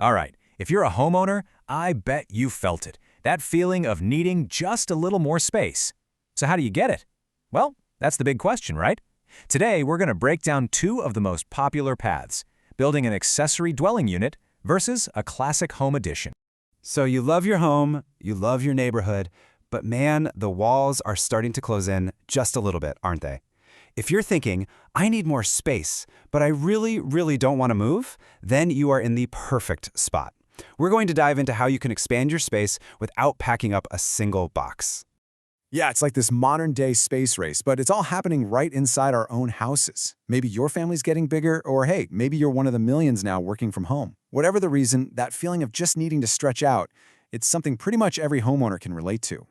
All right, if you're a homeowner, I bet you felt it. That feeling of needing just a little more space. So how do you get it? Well, that's the big question, right? Today, we're going to break down two of the most popular paths: building an accessory dwelling unit versus a classic home addition. So you love your home, you love your neighborhood, but man, the walls are starting to close in just a little bit, aren't they? If you're thinking, I need more space, but I really don't want to move, then you are in the perfect spot. We're going to dive into how you can expand your space without packing up a single box. Yeah, it's like this modern-day space race, but it's all happening right inside our own houses. Maybe your family's getting bigger, or hey, maybe you're one of the millions now working from home. Whatever the reason, that feeling of just needing to stretch out, it's something pretty much every homeowner can relate to.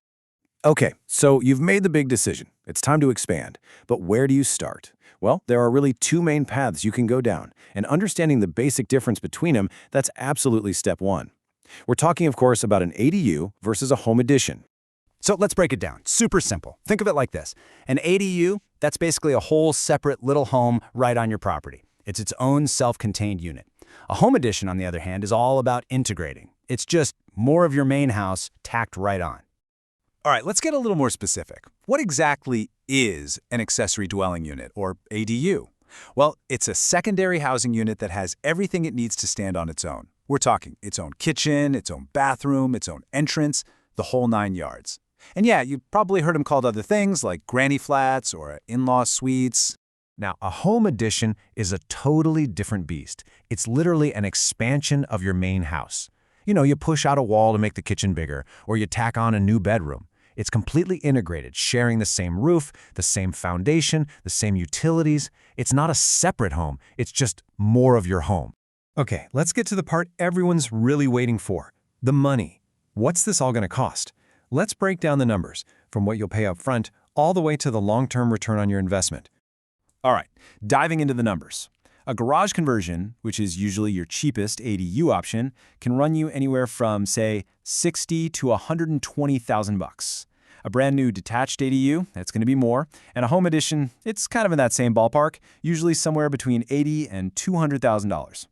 Okay, so you've made the big decision. It's time to expand. But where do you start? Well, there are really two main paths you can go down, and understanding the basic difference between them, that's absolutely step one. We're talking, of course, about an ADU versus a home addition. So let's break it down. Super simple. Think of it like this. An ADU, that's basically a whole separate little home right on your property. It's its own self-contained unit. A home addition, on the other hand, is all about integrating. It's just more of your main house tacked right on. All right, let's get a little more specific. What exactly is an accessory dwelling unit, or ADU? Well, it's a secondary housing unit that has everything it needs to stand on its own. We're talking its own kitchen, its own bathroom, its own entrance, the whole 9 yards. And yeah, you've probably heard them called other things like granny flats or in-law suites. Now, a home addition is a totally different beast. It's literally an expansion of your main house. You push out a wall to make the kitchen bigger, or you tack on a new bedroom. It's completely integrated, sharing the same roof, the same foundation, the same utilities. It's not a separate home, it's just more of your home. Okay, let's get to the part everyone's really waiting for: the money. What's this all going to cost? Let's break down the numbers, from what you'll pay up front all the way to the long-term return on your investment. All right, diving into the numbers. A garage conversion, which is usually your cheapest ADU option, can run you anywhere from, say, $60,000 to $120,000. A brand new detached ADU, that's going to be more, and a home addition, it's kind of in that same ballpark, usually somewhere between $80,000 and $200,000.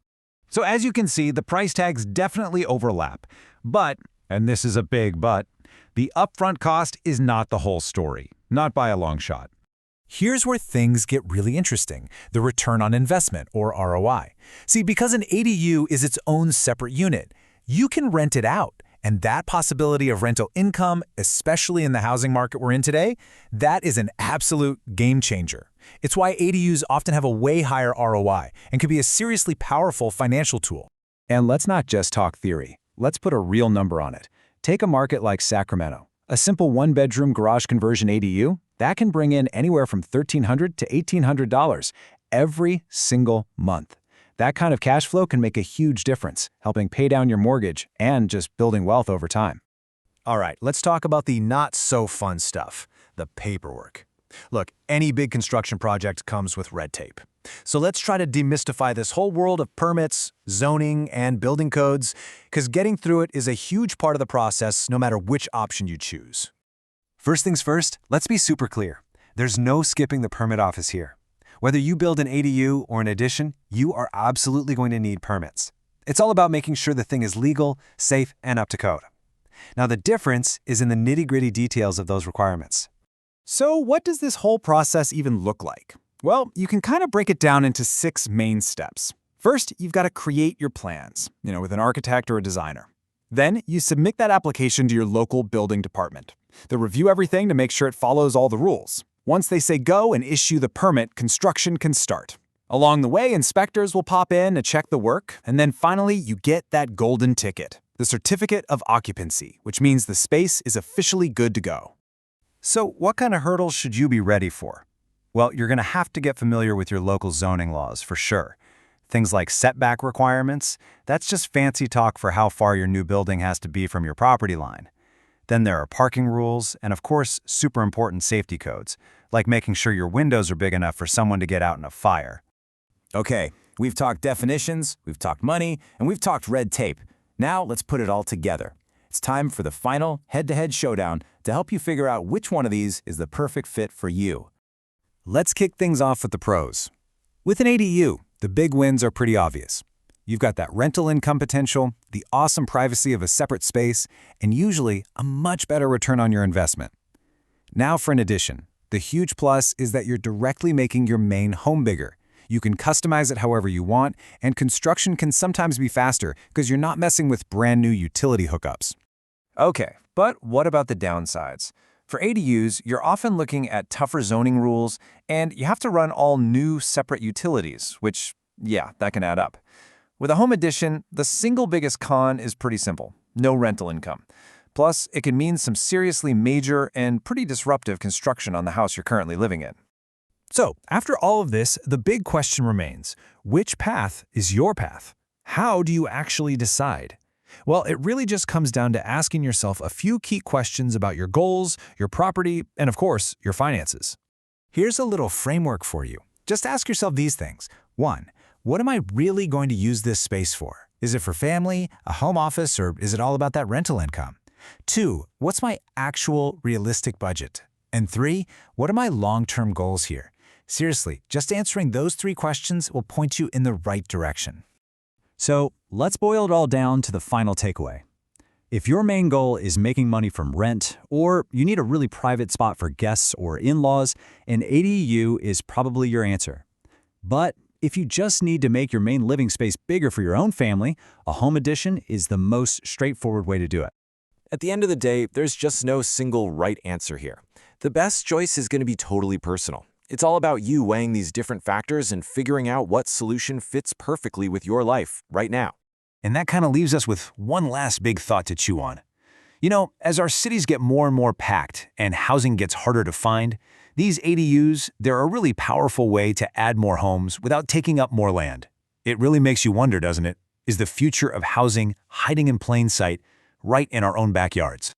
So as you can see, the price tags definitely overlap. But, and this is a big but, the upfront cost is not the whole story, not by a long shot. Here's where things get really interesting: the return on investment, or ROI. See, because an ADU is its own separate unit, you can rent it out. And that possibility of rental income, especially in the housing market we're in today, that is an absolute game changer. It's why ADUs often have a way higher ROI and can be a seriously powerful financial tool. And let's not just talk theory. Let's put a real number on it. Take a market like Sacramento. A simple one-bedroom garage conversion ADU, that can bring in anywhere from $1,300 to $1,800 every single month. That kind of cash flow can make a huge difference, helping pay down your mortgage and just building wealth over time. All right, let's talk about the not-so-fun stuff: the paperwork. Look, any big construction project comes with red tape. So let's try to demystify this whole world of permits, zoning, and building codes, because getting through it is a huge part of the process no matter which option you choose. First things first, let's be super clear. There's no skipping the permit office here. Whether you build an ADU or an addition, you are absolutely going to need permits. It's all about making sure the thing is legal, safe, and up to code. Now, the difference is in the nitty-gritty details of those requirements. So what does this whole process even look like? Well, you can kind of break it down into 6 main steps. First, you've got to create your plans, with an architect or a designer. Then, you submit that application to your local building department. They'll review everything to make sure it follows all the rules. Once they say go and issue the permit, construction can start. Along the way, inspectors will pop in to check the work, and then finally, you get that golden ticket, the certificate of occupancy, which means the space is officially good to go. So what kind of hurdles should you be ready for? Well, you're going to have to get familiar with your local zoning laws for sure. Things like setback requirements, that's just fancy talk for how far your new building has to be from your property line. Then there are parking rules and, of course, super important safety codes, like making sure your windows are big enough for someone to get out in a fire. Okay, we've talked definitions, we've talked money, and we've talked red tape. Now let's put it all together. It's time for the final head-to-head showdown to help you figure out which one of these is the perfect fit for you. Let's kick things off with the pros. With an ADU, the big wins are pretty obvious. You've got that rental income potential, the awesome privacy of a separate space, and usually a much better return on your investment. Now for an addition. The huge plus is that you're directly making your main home bigger. You can customize it however you want, and construction can sometimes be faster because you're not messing with brand new utility hookups. Okay, but what about the downsides? For ADUs, you're often looking at tougher zoning rules, and you have to run all new separate utilities, which, yeah, that can add up. With a home addition, the single biggest con is pretty simple: no rental income. Plus, it can mean some seriously major and pretty disruptive construction on the house you're currently living in. So, after all of this, the big question remains: which path is your path? How do you actually decide? Well, it really just comes down to asking yourself a few key questions about your goals, your property, and of course, your finances. Here's a little framework for you. Just ask yourself these things. 1. What am I really going to use this space for? Is it for family, a home office, or is it all about that rental income? 2. What's my actual realistic budget? And 3. What are my long-term goals here? Seriously, just answering those 3 questions will point you in the right direction. So let's boil it all down to the final takeaway. If your main goal is making money from rent, or you need a really private spot for guests or in-laws, an ADU is probably your answer. But if you just need to make your main living space bigger for your own family, a home addition is the most straightforward way to do it. At the end of the day, there's just no single right answer here. The best choice is going to be totally personal. It's all about you weighing these different factors and figuring out what solution fits perfectly with your life right now. And that kind of leaves us with one last big thought to chew on. You know, as our cities get more and more packed and housing gets harder to find, these ADUs, they're a really powerful way to add more homes without taking up more land. It really makes you wonder, doesn't it? Is the future of housing hiding in plain sight right in our own backyards?